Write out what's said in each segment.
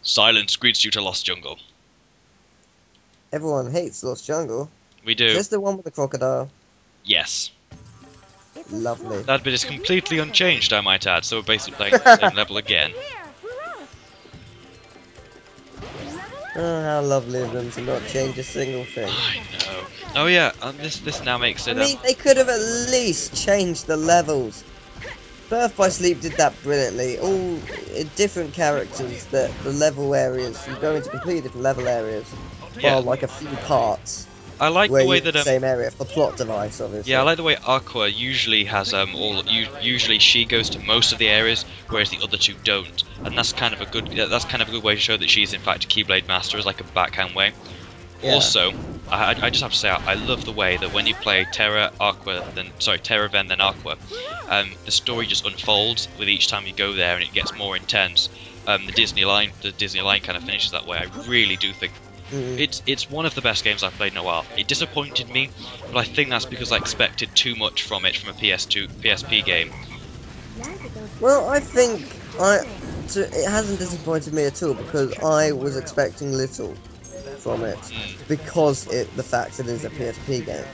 Silence greets you to Lost Jungle. Everyone hates Lost Jungle. We do. Just the one with the crocodile. Yes. Lovely. That bit is completely unchanged, I might add, so we're basically playing the same level again. Oh, how lovely of them to not change a single thing. I know. Oh yeah, this now makes it. I mean, they could have at least changed the levels. Birth by Sleep did that brilliantly. All different characters, the level areas, you go into completely different level areas, Yeah. while like a few parts. I like where the way you're in that the same area for plot device, obviously. yeah, I like the way Aqua usually has usually she goes to most of the areas, whereas the other two don't, and that's kind of a good way to show that she's in fact a Keyblade Master, as like a backhand way. Yeah. Also, I just have to say I love the way that when you play Terra, Ven, then Aqua, the story just unfolds with each time you go there, and it gets more intense. The Disney line kind of finishes that way. I really do think. It's one of the best games I've played in a while. It disappointed me, but I think that's because I expected too much from it from a PSP game. Well, I think it hasn't disappointed me at all because I was expecting little from it because the fact it is a PSP game.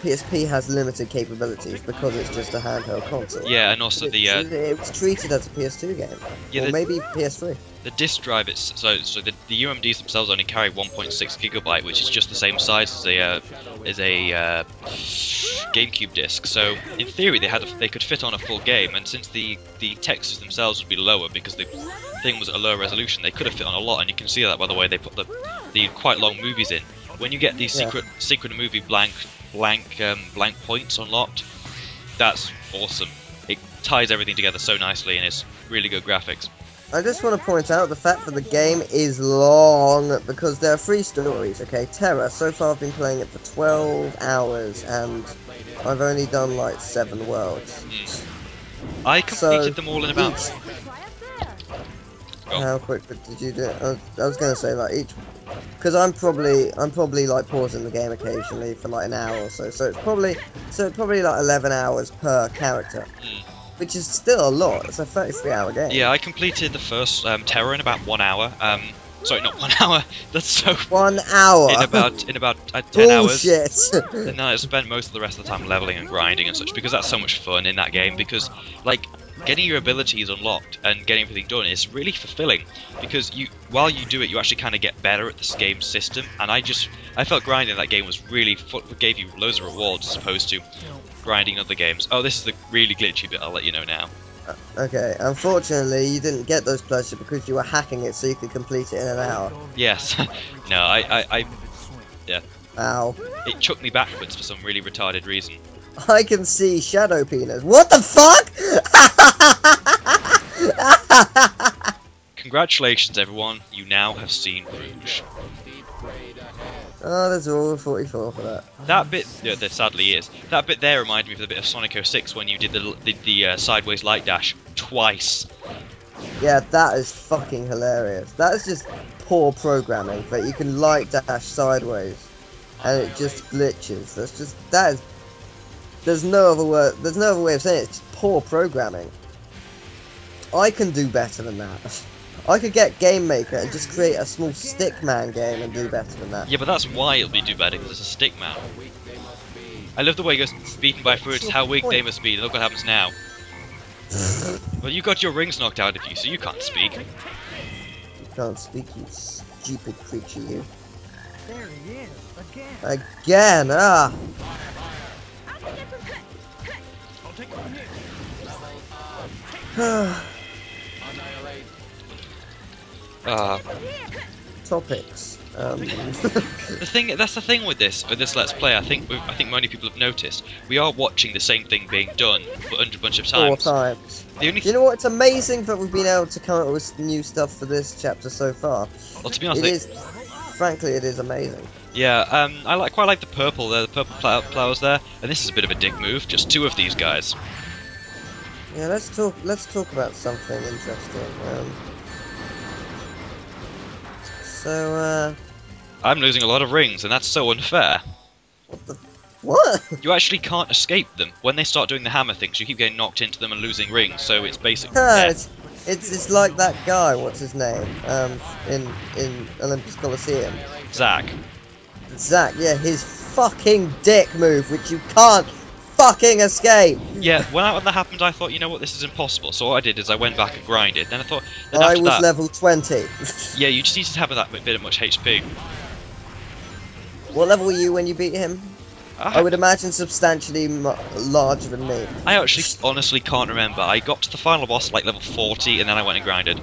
PSP has limited capabilities because it's just a handheld console. Yeah, and also it was treated as a PS2 game, or maybe PS3. The disk drive, so the UMDs themselves only carry 1.6 gigabyte, which is just the same size as a GameCube disc. So in theory, they could fit on a full game, and since the textures themselves would be lower because the thing was at a lower resolution, they could have fit on a lot. And you can see that by the way they put the quite long movies in. When you get these secret movie blank points unlocked, that's awesome. It ties everything together so nicely, and it's really good graphics. I just want to point out the fact that the game is long because there are 3 stories. Okay, Terra. So far, I've been playing it for 12 hours, and I've only done like 7 worlds. I completed them all in about. How quick did you do it? I was gonna say like each, because I'm probably like pausing the game occasionally for like an hour or so. So it's probably like 11 hours per character. Which is still a lot. It's a 33-hour game. Yeah, I completed the first Terror in about 1 hour. Sorry, not 1 hour. That's so. 1 hour. In about 10 hours. Bullshit. And then I spent most of the rest of the time leveling and grinding and such because that's so much fun in that game. Because like getting your abilities unlocked and getting everything done is really fulfilling. Because while you do it, you actually kind of get better at this game's system. And I felt grinding in that game was really gave you loads of rewards as opposed to grinding other games. Oh, this is the really glitchy bit, I'll let you know now. Okay, unfortunately you didn't get those pleasures because you were hacking it so you could complete it in an hour. Yes. No, yeah. Ow. It chucked me backwards for some really retarded reason. I can see shadow penis. What the fuck? Congratulations everyone, you now have seen Rouge. Oh, there's all 44 for that. That bit, yeah, there sadly is. That bit there reminded me of the bit of Sonic 06 when you did the sideways light dash twice. Yeah, that is fucking hilarious. That is just poor programming, that you can light dash sideways, and it just glitches. There's no other way of saying it. It's just poor programming. I can do better than that. I could get Game Maker and just create a small Stickman game and do better than that. Yeah, but that's why it'll do better, because it's a Stickman. I love the way he goes, beaten by fruits, how weak they must be, and look what happens now. Well, you got your rings knocked out of you, so you can't speak. You can't speak, you stupid creature, you. There he is, Again, ah! I'll take it from here. Topics. That's the thing with this Let's Play. I think many people have noticed. We are watching the same thing being done a bunch of times. 4 times. The only you know what? It's amazing that we've been able to come up with new stuff for this chapter so far. Well, to be honest, frankly, it is amazing. Yeah, I quite like the purple there, the purple flowers there, and this is a bit of a dick move. Just 2 of these guys. Yeah, let's talk about something interesting. I'm losing a lot of rings, and that's so unfair. What? You actually can't escape them. When they start doing the hammer things, you keep getting knocked into them and losing rings, so it's basically It's like that guy. What's his name? In Olympus Coliseum. Zach. Zach. Yeah, his fucking dick move, which you can't fucking escape. Yeah, when that happened, I thought, you know what, this is impossible. So what I did is I went back and grinded. Then I thought, then I after was that, level 20. yeah, you just need to have that bit of much HP. What level were you when you beat him? I would imagine substantially larger than me. I actually honestly can't remember. I got to the final boss like level 40, and then I went and grinded.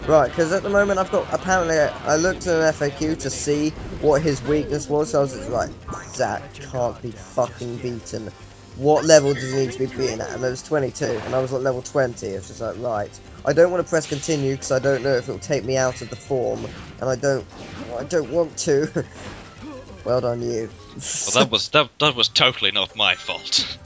Right, because at the moment I've got, apparently I looked at an FAQ to see what his weakness was, so I was just like, Zach can't be fucking beaten. What level does he need to be beaten at? And it was 22, and I was at level 20. It's just like, right. I don't want to press continue because I don't know if it'll take me out of the form, and I don't want to. Well done, you. Well, that was totally not my fault.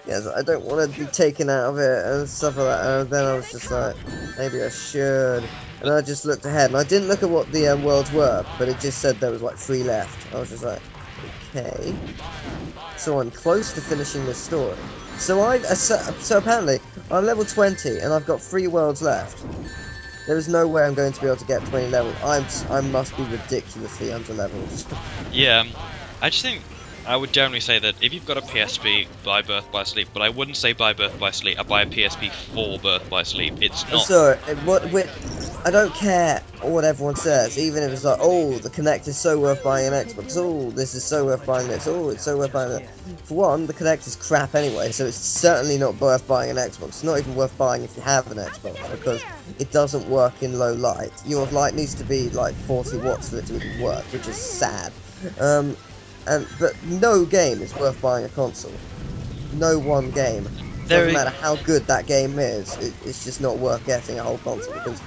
Yes, I don't want to be taken out of it and stuff like that. And then I was just like, maybe I should. And I just looked ahead, and I didn't look at what the worlds were, but it just said there was like 3 left. I was just like, okay. So I'm close to finishing this story. So so apparently I'm level 20, and I've got 3 worlds left. There is no way I'm going to be able to get 20 levels. I must be ridiculously under leveled. Yeah, I just think I would generally say that if you've got a PSP, buy Birth by Sleep, but I wouldn't say buy Birth by Sleep. I buy a PSP for Birth by Sleep. It's not. So I don't care what everyone says, even if it's like, oh, the Kinect is so worth buying an Xbox. Oh, this is so worth buying this. Oh, it's so worth buying that. For one, the Kinect is crap anyway, so it's certainly not worth buying an Xbox. It's not even worth buying if you have an Xbox, because it doesn't work in low light. Your light needs to be like 40 watts for it to even work, which is sad. But no game is worth buying a console. No one game. Doesn't matter how good that game is, it's just not worth getting a whole console, because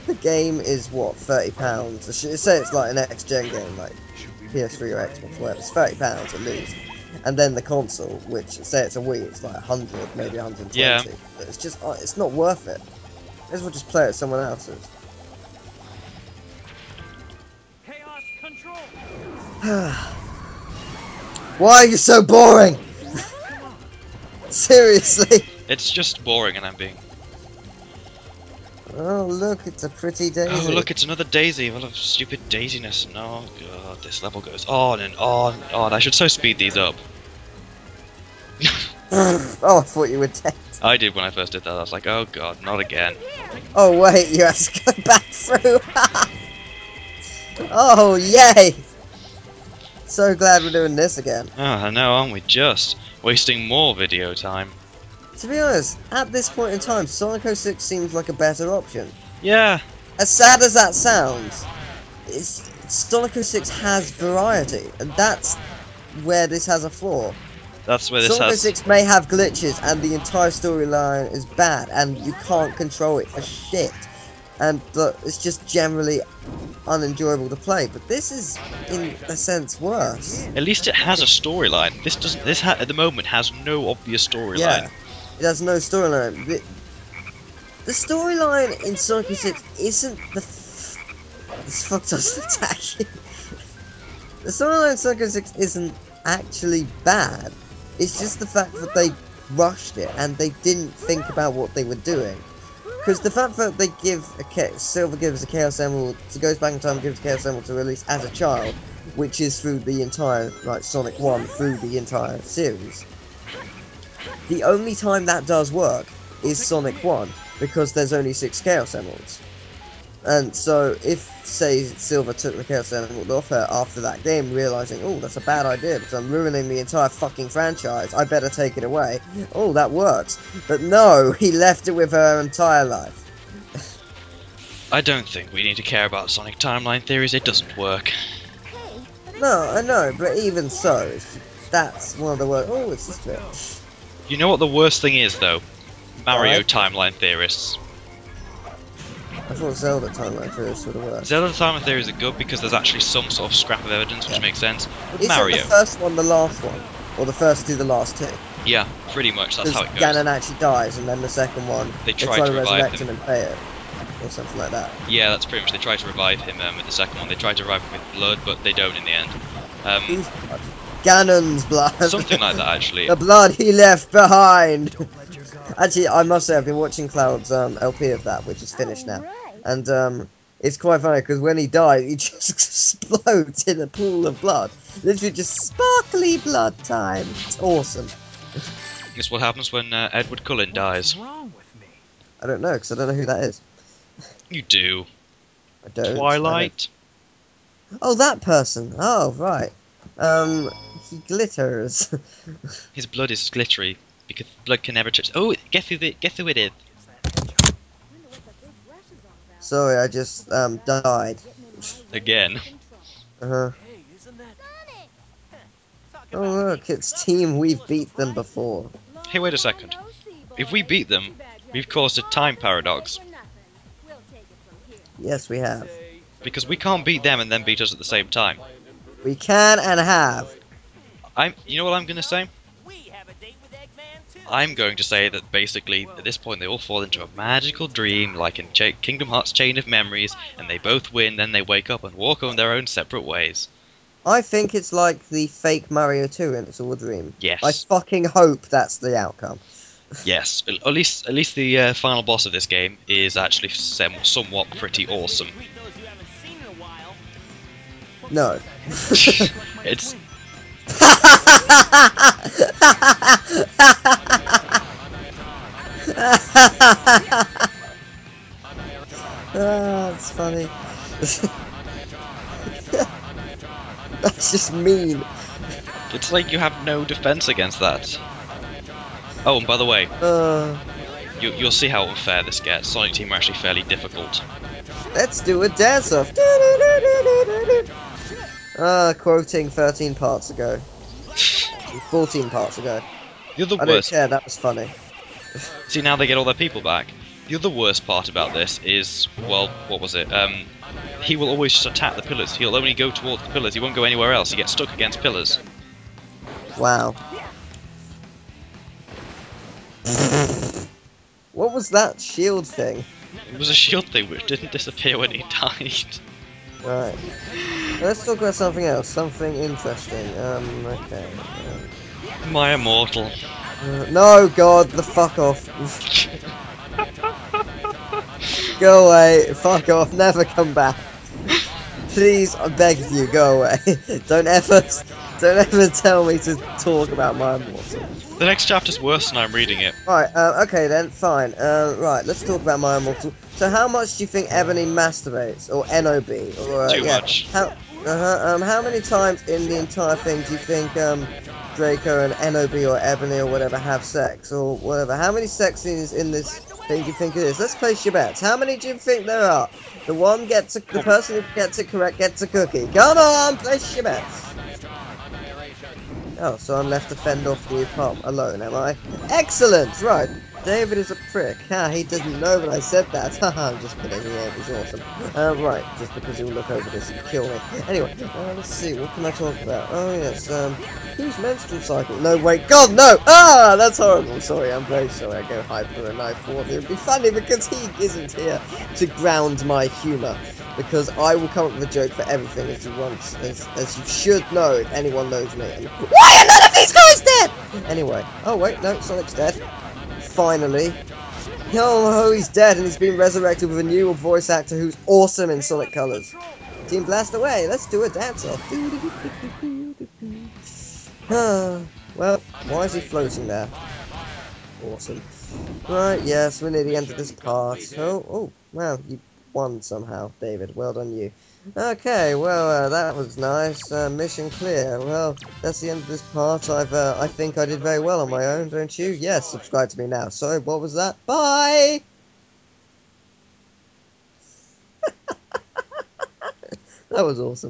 the game is, what, £30? Say it's like an next-gen game, like PS3 or Xbox, whatever, it's £30 at least. And then the console, which, say it's a Wii, it's like 100, maybe 120. Yeah. But it's just, it's not worth it. May as well just play it as someone else's. Chaos control. Why are you so boring? Seriously. It's just boring, and I'm being. Oh look, it's a pretty daisy. Oh look, it's another daisy. Full of stupid daisiness. No, God, this level goes on and on and on. I should so speed these up. Oh, I thought you were dead. I did when I first did that. I was like, oh God, not again. Oh wait, you have to go back through. Oh yay! So glad we're doing this again. Oh, I know, aren't we? Just wasting more video time. To be honest, at this point in time, Sonic 06 seems like a better option. Yeah. As sad as that sounds, Sonic 06 has variety, and that's where this has a flaw. That's where this Sonic has. 06 may have glitches, and the entire storyline is bad, and you can't control it for shit. And it's just generally unenjoyable to play. But this is, in a sense, worse. At least it has a storyline. This doesn't. This at the moment has no obvious storyline. Yeah, it has no storyline. The storyline in Sonic 06 isn't this fuck doesn't attack you. The storyline in Sonic 06 isn't actually bad. It's just the fact that they rushed it and they didn't think about what they were doing. Because the fact that they give Silver gives a Chaos Emerald, goes back in time and gives a Chaos Emerald to release as a child, which is through the entire, like, Sonic 1, through the entire series. The only time that does work is Sonic 1, because there's only 6 Chaos Emeralds. And so, if, say, Silver took the Chaos Emerald off her after that game, realising, oh, that's a bad idea, because I'm ruining the entire fucking franchise, I better take it away. Oh, that works. But no, he left it with her entire life. I don't think we need to care about Sonic timeline theories. It doesn't work. No, I know, but even so, that's one of the worst. Oh, it's this bit. You know what the worst thing is, though? Mario What? timeline theorists. I thought Zelda timeline theories were the worst. Zelda timeline theories are good because there's actually some sort of scrap of evidence, which makes sense. With Isn't Mario, the first one the last one? Or the first two the last two? yeah, pretty much. That's how it goes. Ganon actually dies, and then the second one, They they try try to to revive resurrect him. him and pay it. Or something like that. Yeah, that's pretty much. They try to revive him with the second one. They try to revive him with blood, but they don't in the end. Whose blood? Ganon's blood. Something like that, actually. The blood he left behind. Actually, I must say, I've been watching Cloud's LP of that, which is finished now. And it's quite funny, because when he dies, he just explodes in a pool of blood. Literally just sparkly blood time. It's awesome. It's what happens when Edward Cullen dies. What's wrong with me? I don't know, because I don't know who that is. You do. I don't. Twilight. Oh, that person. Oh, right. He glitters. His blood is glittery because blood can never touch. Oh, guess who it is? Sorry, I just died. Again. Uh-huh. Hey, isn't that Oh look, it's team we've beat them before. Hey, wait a second. If we beat them, we've caused a time paradox. Yes, we have. Because we can't beat them and then beat us at the same time. We can and have. You know what I'm going to say? we have a date with Eggman too? I'm going to say that basically, at this point, they all fall into a magical dream, like in Kingdom Hearts Chain of Memories, and they both win, then they wake up and walk on their own separate ways. I think it's like the fake Mario 2 and it's all a dream. Yes. I fucking hope that's the outcome. Yes. At least the final boss of this game is actually somewhat pretty awesome. Greet those you haven't seen in a while. No. It's That's funny. That's just mean. It's like you have no defense against that. Oh, and by the way, you'll see how unfair this gets. Sonic Team are actually fairly difficult. Let's do a dance off. Quoting 13 parts ago. 14 parts ago. The other I don't worst. care, that was funny. See, now they get all their people back. The other worst part about this is, well, what was it? He will always just attack the pillars. He'll only go towards the pillars. He won't go anywhere else. He gets stuck against pillars. Wow. What was that shield thing? It was a shield thing which didn't disappear when he died. Right. Let's talk about something else. Something interesting. Okay. My immortal. No, God, the fuck off. Go away. Fuck off. Never come back. Please, I beg of you, go away. Don't ever tell me to talk about my immortal. The next chapter's worse than I'm reading it. Right, okay then, fine. Right, let's talk about my immortal. So how much do you think Ebony masturbates? Or NOB? Or, Too much. How many times in the entire thing do you think, Draco and NOB or Ebony or whatever have sex? Or whatever. How many sex scenes in this thing do you think it is? Let's place your bets. How many do you think there are? The person who gets it correct gets a cookie. Come on, place your bets. Oh, so I'm left to fend off the apartment alone, am I? Excellent! Right. David is a prick. Ha, he didn't know that I said that. Haha, I'm just kidding. Yeah, he's awesome. Right, just because he'll look over this and kill me. Anyway, let's see, what can I talk about? Oh, yes, whose menstrual cycle? No, wait, God, no! Ah, that's horrible. Sorry, I'm very sorry. I go hyper and I thought it would be funny because he isn't here to ground my humour. Because I will come up with a joke for everything as you should know if anyone knows me. And why are none of these guys dead? Anyway, oh wait, no, Sonic's dead. Finally. Oh, he's dead and he's been resurrected with a new voice actor who's awesome in Sonic Colors. Team Blast away, let's do a dance off. Well, why is he floating there? Awesome. Right, yes, we're near the end of this part. Oh, wow, you won somehow, David. Well done you. Okay, well, that was nice. Mission clear. Well, that's the end of this part. I think I did very well on my own, don't you? Yes, subscribe to me now. Sorry, what was that? Bye! That was awesome.